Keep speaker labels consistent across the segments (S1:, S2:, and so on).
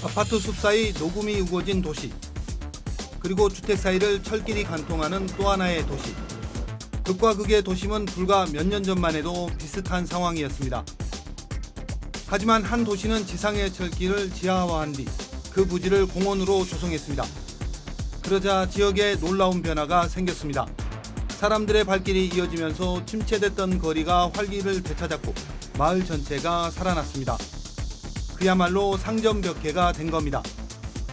S1: 아파트 숲 사이 녹음이 우거진 도시, 그리고 주택 사이를 철길이 관통하는 또 하나의 도시. 극과 극의 도심은 불과 몇 년 전만 해도 비슷한 상황이었습니다. 하지만 한 도시는 지상의 철길을 지하화한 뒤 그 부지를 공원으로 조성했습니다. 그러자 지역에 놀라운 변화가 생겼습니다. 사람들의 발길이 이어지면서 침체됐던 거리가 활기를 되찾았고 마을 전체가 살아났습니다. 그야말로 상점벽해가 된 겁니다.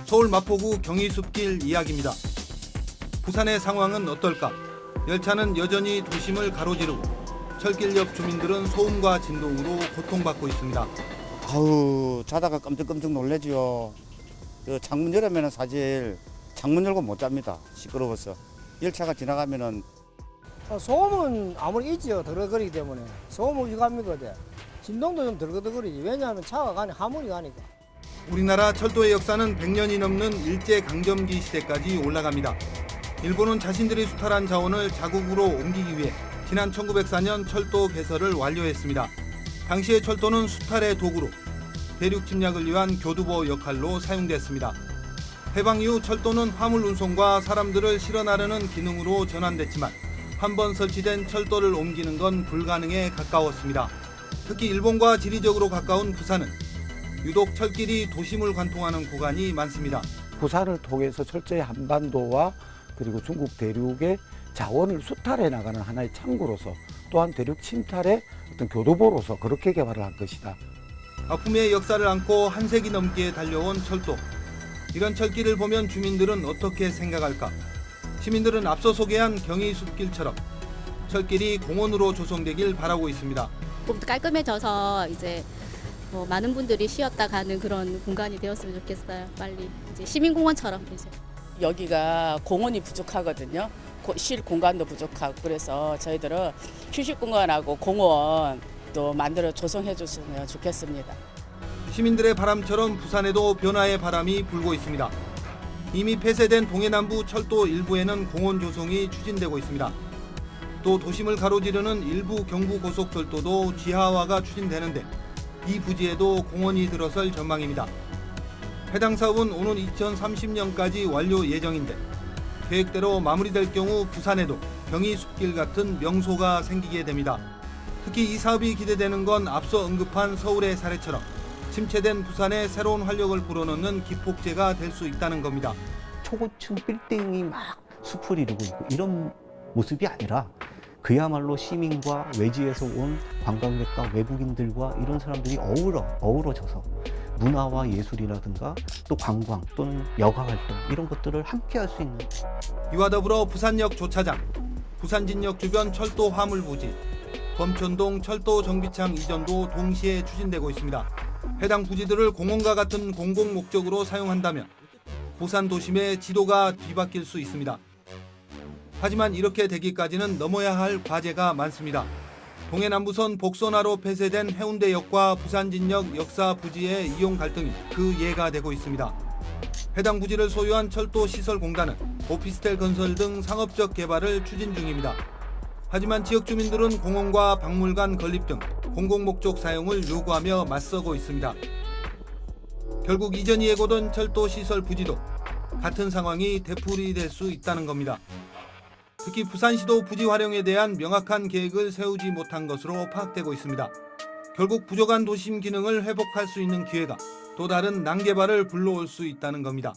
S1: 서울 마포구 경의숲길 이야기입니다. 부산의 상황은 어떨까? 열차는 여전히 도심을 가로지르고 철길 옆 주민들은 소음과 진동으로 고통받고 있습니다.
S2: 아우, 자다가 깜짝깜짝 놀래죠. 그 창문 열으면 사실 창문 열고 못 잡니다. 시끄러워서. 열차가 지나가면은
S3: 소음은 아무리 있지요. 덜거리기 때문에. 소음은 유감이거든. 진동도 좀 덜거리지. 왜냐하면 차가 가니 하물이 가니까.
S1: 우리나라 철도의 역사는 100년이 넘는 일제강점기 시대까지 올라갑니다. 일본은 자신들이 수탈한 자원을 자국으로 옮기기 위해 지난 1904년 철도 개설을 완료했습니다. 당시의 철도는 수탈의 도구로 대륙 침략을 위한 교두보 역할로 사용됐습니다. 해방 이후 철도는 화물 운송과 사람들을 실어 나르는 기능으로 전환됐지만 한 번 설치된 철도를 옮기는 건 불가능에 가까웠습니다. 특히 일본과 지리적으로 가까운 부산은 유독 철길이 도심을 관통하는 구간이 많습니다.
S4: 부산을 통해서 철저히 한반도와 그리고 중국 대륙의 자원을 수탈해 나가는 하나의 창구로서 또한 대륙 침탈의 어떤 교두보로서 그렇게 개발을 한 것이다.
S1: 아픔의 역사를 안고 한 세기 넘게 달려온 철도. 이런 철길을 보면 주민들은 어떻게 생각할까? 시민들은 앞서 소개한 경의숲길처럼 철길이 공원으로 조성되길 바라고 있습니다.
S5: 좀 깔끔해져서 이제 뭐 많은 분들이 쉬었다 가는 그런 공간이 되었으면 좋겠어요. 빨리 이제 시민공원처럼 이제.
S6: 여기가 공원이 부족하거든요. 쉴 공간도 부족하고 그래서 저희들은 휴식 공간하고 공원도 만들어 조성해 줬으면 좋겠습니다.
S1: 시민들의 바람처럼 부산에도 변화의 바람이 불고 있습니다. 이미 폐쇄된 동해남부 철도 일부에는 공원 조성이 추진되고 있습니다. 또 도심을 가로지르는 일부 경부고속철도도 지하화가 추진되는데 이 부지에도 공원이 들어설 전망입니다. 해당 사업은 오는 2030년까지 완료 예정인데 계획대로 마무리될 경우 부산에도 경의숲길 같은 명소가 생기게 됩니다. 특히 이 사업이 기대되는 건 앞서 언급한 서울의 사례처럼 침체된 부산에 새로운 활력을 불어넣는 기폭제가 될 수 있다는 겁니다.
S7: 초고층 빌딩이 막 숲을 이루고 있고 이런 모습이 아니라 그야말로 시민과 외지에서 온 관광객과 외국인들과 이런 사람들이 어우러져서 문화와 예술이라든가 또 관광 또는 여가 활동 이런 것들을 함께 할 수 있는.
S1: 이와 더불어 부산역 조차장, 부산진역 주변 철도 화물 부지, 범천동 철도 정비창 이전도 동시에 추진되고 있습니다. 해당 부지들을 공원과 같은 공공 목적으로 사용한다면 부산 도심의 지도가 뒤바뀔 수 있습니다. 하지만 이렇게 되기까지는 넘어야 할 과제가 많습니다. 동해남부선 복선화로 폐쇄된 해운대역과 부산진역 역사 부지의 이용 갈등이 그 예가 되고 있습니다. 해당 부지를 소유한 철도시설공단은 오피스텔 건설 등 상업적 개발을 추진 중입니다. 하지만 지역 주민들은 공원과 박물관 건립 등 공공목적 사용을 요구하며 맞서고 있습니다. 결국 이전이 예고된 철도시설 부지도 같은 상황이 되풀이될 수 있다는 겁니다. 특히 부산시도 부지 활용에 대한 명확한 계획을 세우지 못한 것으로 파악되고 있습니다. 결국 부족한 도심 기능을 회복할 수 있는 기회가 또 다른 난개발을 불러올 수 있다는 겁니다.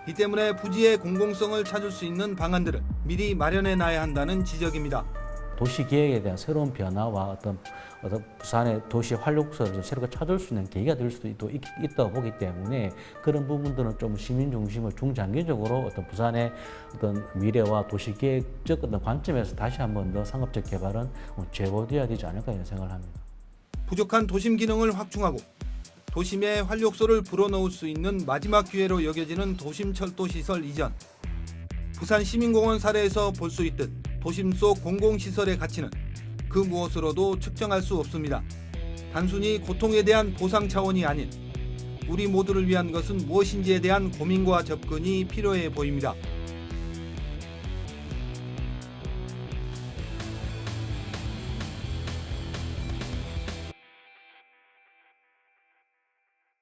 S1: 이 때문에 부지의 공공성을 찾을 수 있는 방안들을 미리 마련해 놔야 한다는 지적입니다.
S8: 도시계획에 대한 새로운 변화와 어떤 부산의 도시 활력소를 새롭게 찾을 수 있는 계기가 될 수도 있다고 보기 때문에 그런 부분들은 좀 시민 중심을 중장기적으로 어떤 부산의 어떤 미래와 도시계획적 어떤 관점에서 다시 한번 더 상업적 개발은 재고되어야 되지 않을까 이런 생각을 합니다.
S1: 부족한 도심 기능을 확충하고 도심의 활력소를 불어넣을 수 있는 마지막 기회로 여겨지는 도심철도시설 이전. 부산 시민공원 사례에서 볼 수 있듯 도심 속 공공시설의 가치는 그 무엇으로도 측정할 수 없습니다. 단순히 고통에 대한 보상 차원이 아닌 우리 모두를 위한 것은 무엇인지에 대한 고민과 접근이 필요해 보입니다.